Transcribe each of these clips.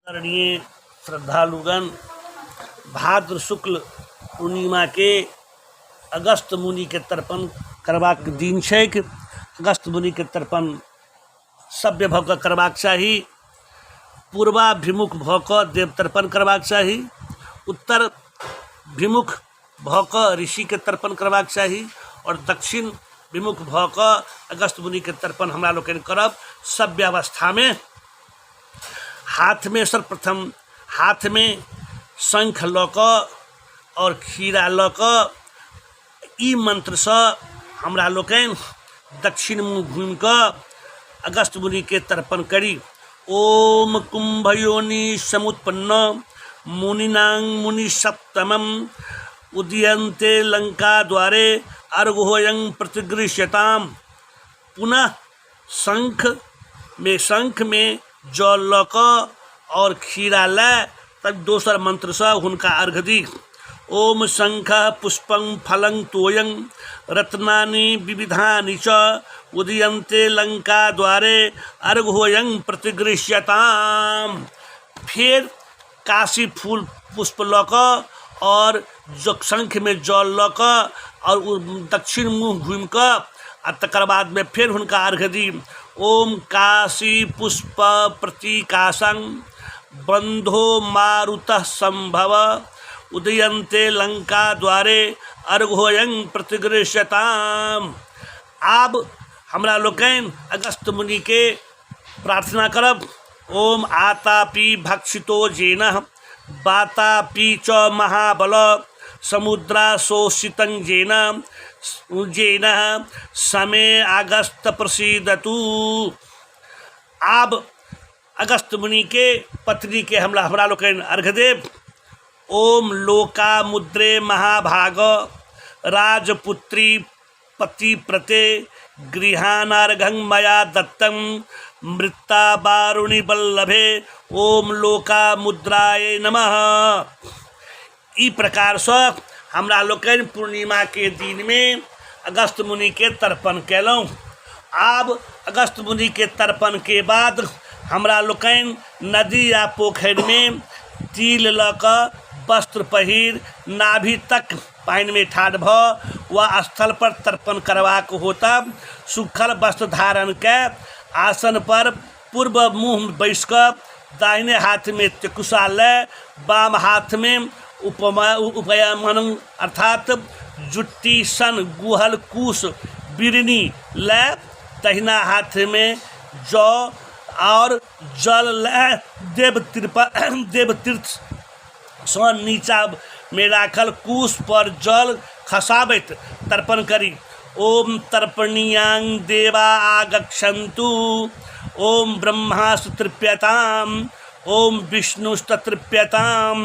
आदरणीय श्रद्धालुगण, भाद्र शुक्ल पूर्णिमा के अगस्त मुनि के तर्पण करबाक दिन छैक। अगस्त मुनि के तर्पण सभ्य भऽ कऽ करबाक चाही, पूर्वाभिमुख भऽ कऽ देव तर्पण करबाक चाही, उत्तर विमुख भऽ कऽ ऋषि के तर्पण करबाक चाही और दक्षिण विमुख भऽ कऽ अगस्त मुनि के तर्पण हमरा लोकनि करब। सभ्य अवस्था में हाथ में सर्वप्रथम हाथ में शंख लऽ कऽ और खीरा लऽ कऽ ई मंत्र से हमरा लोकनि दक्षिण मुँह घूमि कऽ अगस्त मुनि के तर्पण करी। ओम कुंभयोनि समुत्पन्न मुनिनां मुनि सप्तमम उदयन्ते लंका द्वारे अर्घोयं प्रतिगृह्यताम। पुनः शंख में जल लऽ कऽ और खीरा लए तब दोसर मंत्र से हुनका अर्घ दी। ओम शंख पुष्पं फलं तोयं रत्नानि विविधानि च उदयन्ते लंका द्वारे अर्घोयं प्रतिगृह्यताम। फिर काशी फूल पुष्प लऽ कऽ और जो शंख में जल लऽ कऽ और दक्षिण मुँह घूमि कऽ आ तकर बाद में फिर हुनका अर्घ दी। ओम काशी पुष्प प्रतीकाशं बंधो मारुतः संभव उदयन्ते लंका द्वारे अर्घोयं प्रतिगृह्यताम। आब हमरा लोकनि अगस्त मुनि के प्रार्थना करब। ओम आतापि भक्षितो जेनः वातापि च महाबल समुद्रा शोषितं जेनः समे अगस्त प्रसीदतु। आब अगस्त मुनि के पत्नी के हमरा लोकनि अर्घ देव। ओम लोका मुद्रे महाभाग राजपुत्री पतिप्रते गृहानार्घं मया दत्तं मृत्ता वारुणि वल्लभे ओम लोका मुद्राय नमः। ई प्रकार से हमरा लोकनि पूर्णिमा के दिन में अगस्त मुनि के तर्पण केलहुँ। आब अगस्त मुनि के तर्पण के बाद हमरा लोकनि नदी या पोखरि में तिल लऽ कऽ वस्त्र पहिर नाभि तक पानि में ठाढ़ भऽ व स्थल पर तर्पण करबाक होता सुखल वस्त्र धारण के आसन पर पूर्व मुँह बैस कऽ दाहिने हाथ में चकुषा लय बाम हाथ में उपयमन अर्थात जुट्टी सन गुहल कुश बिरनी लय दहिना हाथ में जौ और जल लय देवतीर्थ सँ नीचा में राखल कुश पर जल खसाबैत तर्पण करी। ओम तर्पणीयां देवा आगच्छन्तु ओम ब्रह्मास्तृप्यताम ओम विष्णुस्तृप्यताम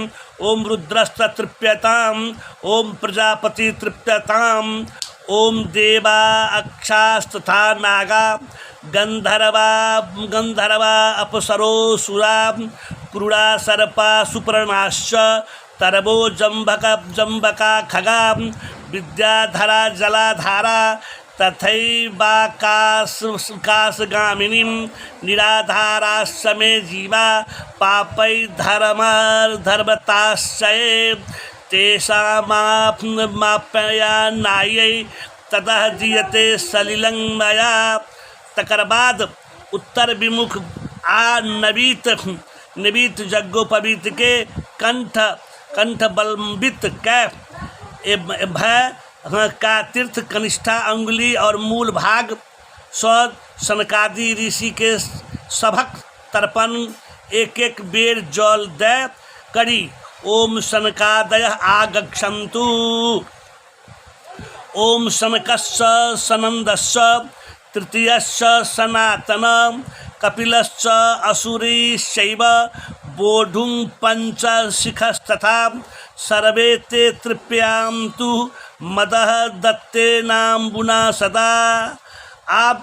ओम रुद्रस्तृप्यताम ओम प्रजापति तृप्यताम ओम देवा अक्षास्तथा नागा गंधर्वा अप्सरोऽसुरा क्रूरा सर्पा सुपर्णाश्च तरवो जम्बका खगा विद्याधरा जलाधारा तथैवाकाशगामिनीं निराधारा समे जीवा पापै धर्मताश्चये तेषामाप्यया नायै ततः दीयते सलिलं मया। तकर बाद उत्तर विमुख नवीत यज्ञोपवीत के कंठ बलंबित कै भय का तीर्थ कनिष्ठा अंगुली और मूल भाग सौ सनकादि ऋषि के सभक तर्पण एक एक बेर जल दे करी। ओम सनकादय आगच्छन्तु ओम सनकस्य सनंदस्य तृतीयस्य सनातन कपिलश्च असुरीश्चैव बोढुं पंचशिखस्तथा सर्वे ते तृप्यान्तु मदः दत्ते नाम्बुना सदा। आप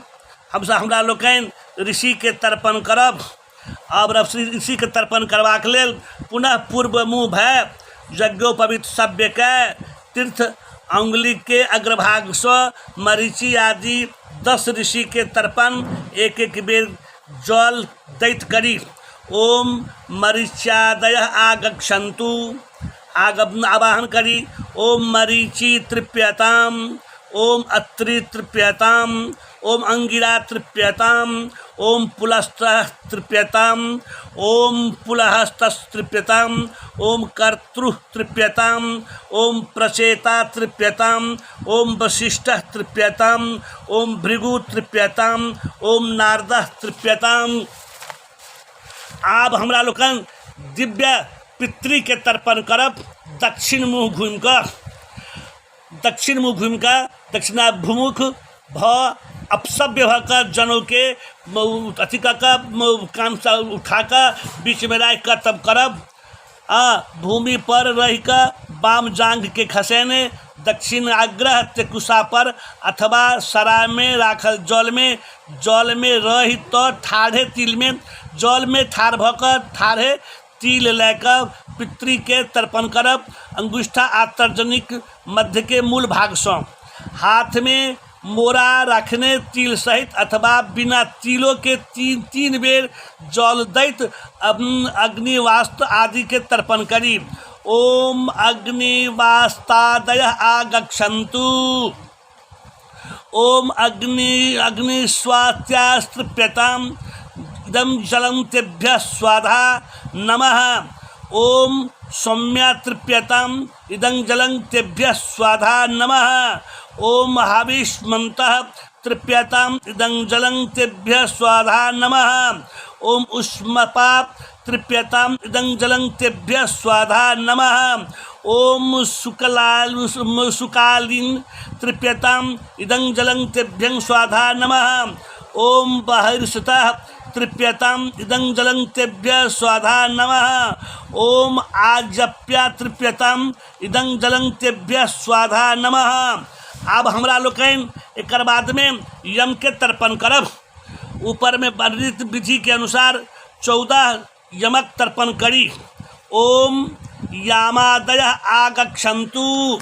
हमरा लोकनि ऋषि के तर्पण करब। अब ऋषि के तर्पण करबाक लेल पुनः पूर्व मुँह भय यज्ञोपवीत सभ्य के तीर्थ अंगुली के अग्रभाग से मरीचि आदि 10 ऋषि के तर्पण एक एक बेर जल दैत करी। ओम मरीच्यादय आगच्छन्तु, आवाहन करी। ओम मरीचि तृप्यताम, ओम अत्रि तृप्यताम, ओम अंगिरा तृप्यताम, ओम पुलस्तः तृप्यताम, ओम पुलहस्तः तृप्यताम, ओम कर्तृ तृप्यताम, ओम प्रचेता तृप्यताम, ओम वशिष्ठः तृप्यताम, ओम भृगु तृप्यताम, ओम नारदः तृप्यताम। आब हमरा लोकन दिव्य पितृ के तर्पण करब। दक्षिण मुँह घूमि कऽ, दक्षिण मुँह घूमि कऽ दक्षिणाभिमुख भ अपसभ्य भ कऽ जनऊ के अथी कऽ कऽ कान से उठा कऽ बीच में राखि कऽ तब करब। भूमि पर रहि कऽ बाम जांघ के खसेने दक्षिण आग्रह तेकुसा पर अथवा सरा में राखल जल में रही तो ठाढ़े तिल में जल में ठाढ़ भ कऽ ठाढ़े तिल लए कऽ पितृ के तर्पण करब। अंगुष्ठा आ तर्जनीक मध्य के मूल भाग सँ हाथ में मोरा रखने तिल सहित अथवा बिना तिलों के तीन बेर जल दैत अग्निवास्त्र आदि के तर्पण करी। ओम अग्निवास्तादय आगच्छन्तु, ओम अग्निस्वात्यास्तृप्यताम, इदं जलं तेभ्यः स्वाधा नमः। ओम सौम्या तृप्यताम, इदं जलं तेभ्यः स्वाधा नमः। ओम हाविष्मन्तः तृप्यताम, इदं जलं तेभ्यः स्वाधा नमः। ओम उष्मपा तृप्यताम, इदं जलं तेभ्यः स्वाधा नमः। ओम सुकालीन तृप्यताम, इदं जलं तेभ्यं स्वाधा नमः। ओम बहिर्षतः तृप्यताम, इदं जलं तेभ्यः स्वाधा नमः। ओम आजप्या तृप्यताम, इदं जलं तेभ्यः स्वाधा नमः। अब हमरा लोकन एक बाद में यम के तर्पण करब। ऊपर में वर्णित विधि के अनुसार 14 यमक तर्पण करी। ओम यामादय आगच्छन्तु,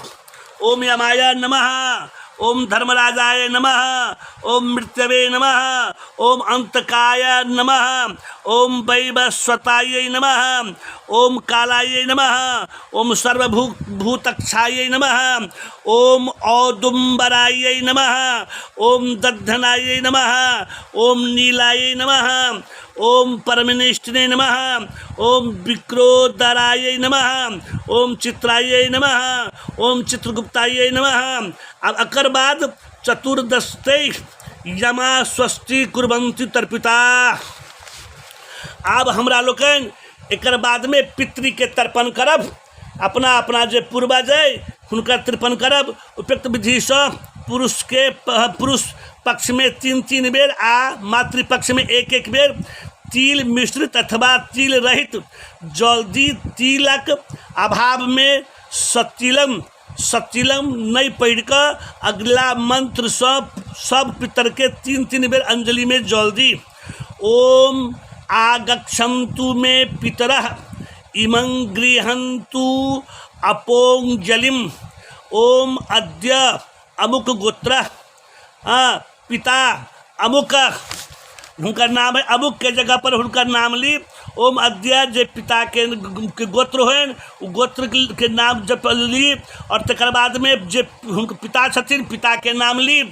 ओम यमाय नमः, ओम धर्मराजाय नमः, ओम मृत्यवे नमः, ओम अंतकाय नमः, ओम वैवस्वताय नमः, ओम कालाय नमः, ओम सर्वभूतक्षाय नमः, ओम औदुम्बराय नमः, ओम दद्धनाय नमः, ओम नीलाय नमः, ओम परमनिष्ठने नमः, ओम विक्रोदराय नमः, ओम चित्राय नमः, ओम चित्रगुप्ताय नमः। अब अकर बाद चतुर्दशते यमा स्वस्ति कुर्वन्ति तर्पिता। अब हमरा लोकन एक बाद में पितृ के तर्पण करब। अपना अपना जे पूर्वज हुनकर तर्पण करब। उपयुक्त विधि से पुरुष पक्ष में 3 बेर आ मातृपक्ष में 1 बेर तिल मिश्रित अथवा तिल रहित जल दी। तिलक अभाव में सतिलम नहीं पढ़ कर अगला मंत्र सब पितर के 3 बेर अंजलि में जल दी। ओम आगच्छन्तु में पितरः इमं गृहन्तु अपोंजलिम। ओम अद्य अमुक गोत्र पिता अमुक, हुनकर नाम है अमुक के जगह पर हुनकर नाम ली। ओम अद्य जे पिता के गोत्र होन उ गोत्र के नाम जप ली और तकर बाद में जे हुनकर पिता छथिन पिता के नाम ली।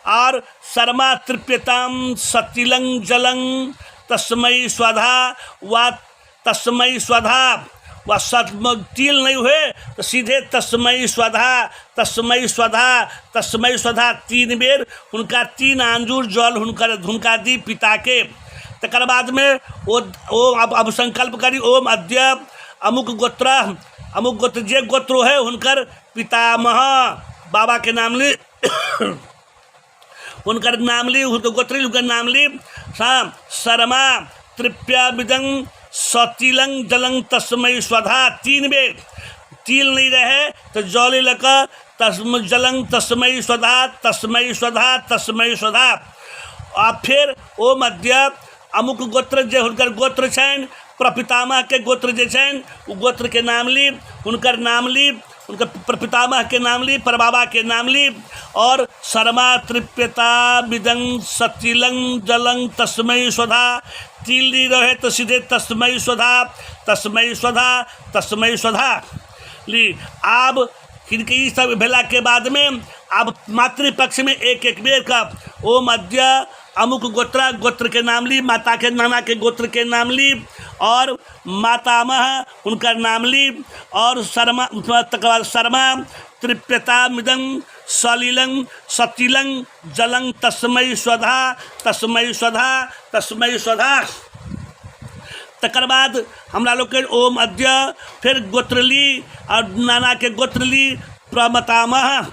और शर्मा तृप्यताम सतिलं जलं तस्मै स्वधा व तस्मै स्वधा व तिल नहीं हुए तो सीधे तस्मै स्वधा तस्मै स्वधा तस्मै स्वधा 3 बेर हुनका 3 आंजूर जल हुनका दी पिता के। तकर बाद में अब संकल्प करी। ओम अद्य अमुक गोत्र जे गोत्र है हुनकर पितामह बाबा के नाम ली हुनकर नाम ली गोत्री हुनकर नाम ली। शर्मा तृप्याविदं सतिलं जलं तस्मै स्वधा 3 बेर तिल नहीं रहे तो जल लक जलं तस्मै स्वधा तस्मै स्वधा तस्मै स्वधा। और फिर ओम अद्य अमुक गोत्र जे हुनकर गोत्र छनि प्रपितामह के गोत्र जे छनि उ गोत्र के नाम ली हुनकर नाम ली उनका प्रपितामह के नाम ली, परबाबा के नाम ली। और शर्मा तृप्यता विदंग सतिलंग जलंग तस्मय स्वधा, तिल रहे तो सीधे तस्मय स्वधा, तस्मय स्वधा, तस्मय स्वधा ली। अब इनके सब भेला के बाद में अब मातृपक्ष में एक एक बेर का ओम अद्य अमुक गोत्रा, गोत्र के नाम ली, माता के नाना के गोत्र के नाम ली, और मातामह उनका नाम ली, और शर्मा शर्मा तृप्यता मिदंग सलिलंग सतिलंग जलंग तस्मय स्वधा, तस्मय स्वधा, तस्मय स्वधा। तकर बाद हमरा लोग के ओम अद्य फिर गोत्र ली और नाना के गोत्र ली, प्रमतामह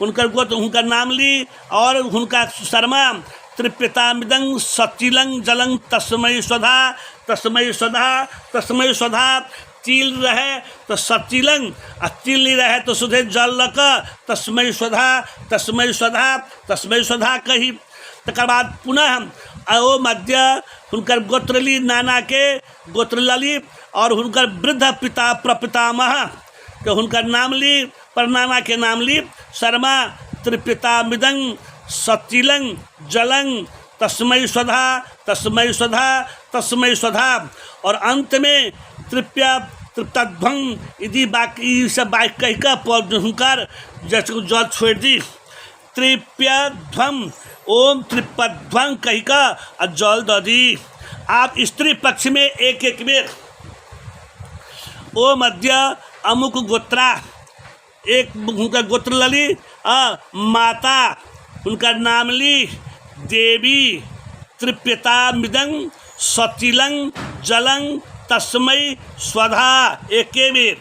उनकर गोत्र उनका नाम ली, और उनका शर्मा तृप्यता मिदंग सतिलंग जलंग तस्मय स्वधा, तस्मय स्वधा, तस्मय स्वधा। तिल रहे तो सतिलंग, और तिल नहीं रहे तो सुधे जल लक तस्मय स्वधा, तस्मय स्वधा, तस्मय स्वधा कही। तकर बाद पुनः ओम अद्य हुनकर गोत्र ली, नाना के गोत्र ली, और हुनकर वृद्ध पिता प्रपितामह के हुनकर नाम ली, परनाना के नाम ली, शर्मा तृप्यता मिदंग सतिलंग जलंग तस्मय स्वधा, तस्मय स्वधा, तस्मय स्वधा। और अंत में तृप्या तृप्तध्वंग यदि बाकी सब बाइक कह कर हुनकर जैसे जल छोड़ दी, तृप्यध्वम ओम तृप्तध्वंग कह का जल द दी। आप स्त्री पक्ष में एक एक बेर ओम अद्य अमुक गोत्रा, एक उनका गोत्र लली, माता उनका नाम ली, देवी तृप्यता मिदंग सतिलंग जलंग तस्मय स्वधा, एक बेर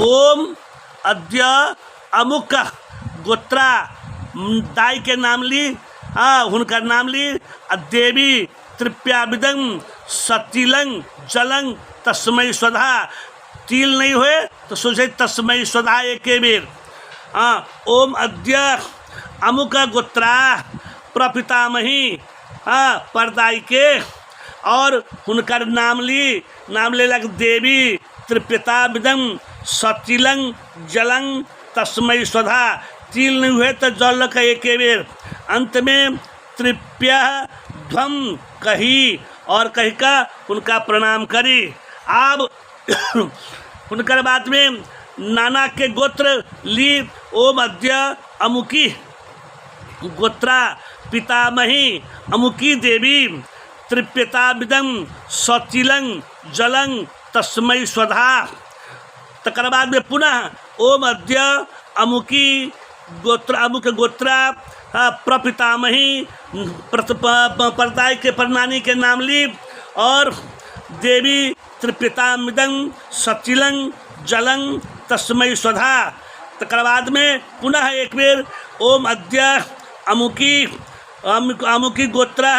ओम अद्य अमुक गोत्रा, दाई के नाम ली, उनका नाम ली, देवी तृप्या मिदंग सतिलंग जलंग तस्मय स्वधा। तिल नहीं हुए तो सोचे तस्मय स्वधा एक बेर। ओम अद्य अमुक गोत्रा प्रपितामही परदाई के, और हुनकर नाम ली, नाम ले लग देवी तृप्यता विदंग सतिलंग जलंग तस्मय स्वधा। तिल नहीं हुए तो जल का एक बेर। अंत में तृप्य ध्वम कही और कही का उनका प्रणाम करी। अब उनकर बाद में नाना के गोत्र ली, ओम अद्य अमुकी गोत्रा पितामही अमुकी देवी तृप्यता विदंग सतिलंग जलंग तस्मय स्वधा। तकर बाद में पुनः ओम अद्य अमुकी गोत्र अमुक गोत्रा प्रपितामही परदाई के परनानी के नाम ली, और देवी तृप्यता मिदंग सतिलंग जलंग तस्मय स्वधा। तकर बाद में पुनः एक बेर ओम अद्य अमुकी गोत्रा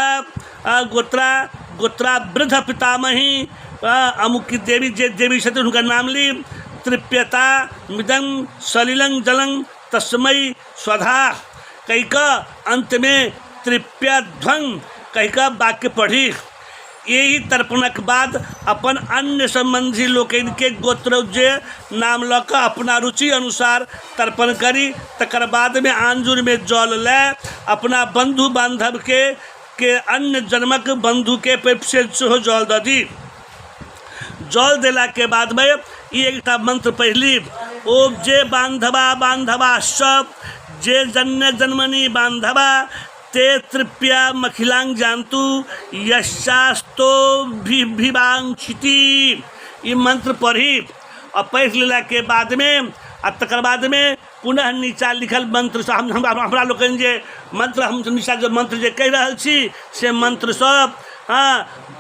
गोत्रा वृद्ध पितामही अमुकी देवी जे देवी से उनका नाम ली, तृप्यता मिदंग सलिलंग जलंग तस्मय स्वधा। कई का अंत में तृप्यध्वंग कई का वाक्य पढ़ी। यही तर्पणक बाद अपन अन्य संबंधी लोग इनके गोत्र जे नाम लक अपना रुचि अनुसार तर्पण करी। तकर बाद में आंजुर में जल ले अपना बंधु बांधव के अन्य जन्मक बंधु के पेट से जल दी। जल दिला के बाद में ये एक मंत्र पहली, ओम जे बांधवा बांधवा सब जे जन्य जन्मनी बांधवा ते तृप्या मखिलांग जानतु यशास्तो भिवांक्षिति। ये मंत्र पढ़ी और पढ़ लेला के बाद में तकर बाद में पुनः नीचा लिखल मंत्र हमरा लोग जे मंत्र हम नीचा जो मंत्र जे कह रहा छी से मंत्र सब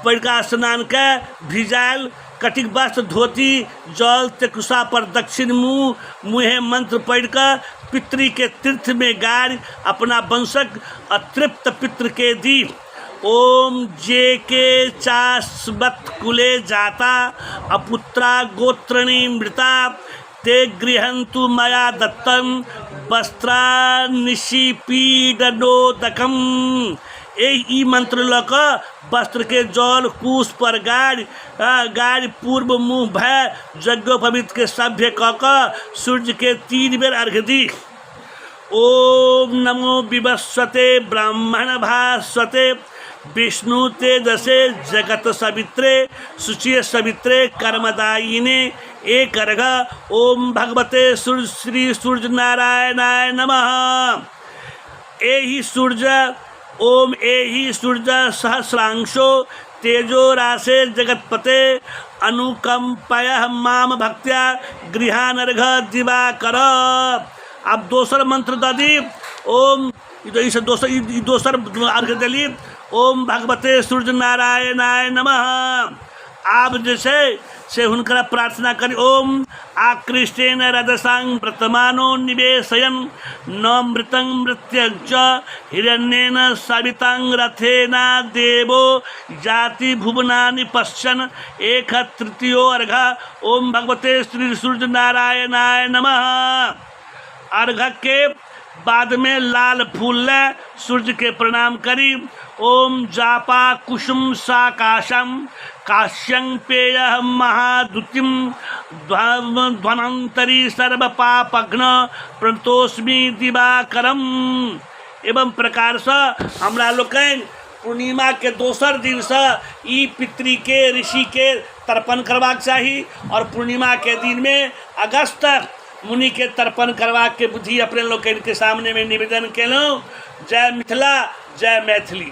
पढ़ का स्नान के भिजायल कटिक वस्त्र धोती जल तेकुसा पर दक्षिण मुँहे मंत्र पढ़ कर पितृ के तीर्थ में गाड़ अपना वंशक अतृप्त पितृ के दी। ओम जे के चास्वत कुले जाता अपुत्रा गोत्रणी मृता ते गृहंतु मया दत्तम वस्त्रा निशिपीडनोदकम। ई मंत्र लक वस्त्र के जौल कूश पर गाड़ पूर्व मुँह भय यज्ञोपवीत के सभ्य कऽ सूर्य के 3 बेर अर्घ्य दी। ओम नमो विवस्वते ब्राह्मण भास्वते विष्णु तेजसे जगत सवित्रे शुचि सवित्रे कर्मदायिने एक अर्घ। ओम भगवते श्री सूर्य नारायणाय नमः। एहि सूर्य ओम एहि सूर्य सहस्रांशो तेजो राशे जगतपते अनुकंपय माम भक्त्या गृहानर्घ दिवाकर। अब दोसर मंत्र ददी। ओम दोसर अर्घ दिली। ओम भगवते सूर्य नारायणाय नमः। आप जैसे से हुनकरा प्रार्थना करी। ओम आकृष्टेन रजसां वर्तमानो निवेशयन नमृतं मृत्यज हिरण्येन सवितां रथेना देवो जाति भुवनानि पश्यन् एक तृतीयो अर्घ। ओम भगवते श्री सूर्य नारायणाय नमः। अर्घ के बाद में लाल फूल ले सूर्य के प्रणाम करी। ओम जापा कुसुम साकाशम काश्यं पेय महादुतिम ध्वनंतरी सर्व पापघ्न प्रणतोस्मि दिवाकरम। एवं प्रकार से हमरा लोकन पूर्णिमा के दोसर दिन से ई पितृ के ऋषि के तर्पण करबाक चाही और पूर्णिमा के दिन में अगस्त मुनि के तर्पण करवा के बुद्धि अपने लोग के सामने में निवेदन केलौं। जय मिथिला, जय मैथिली।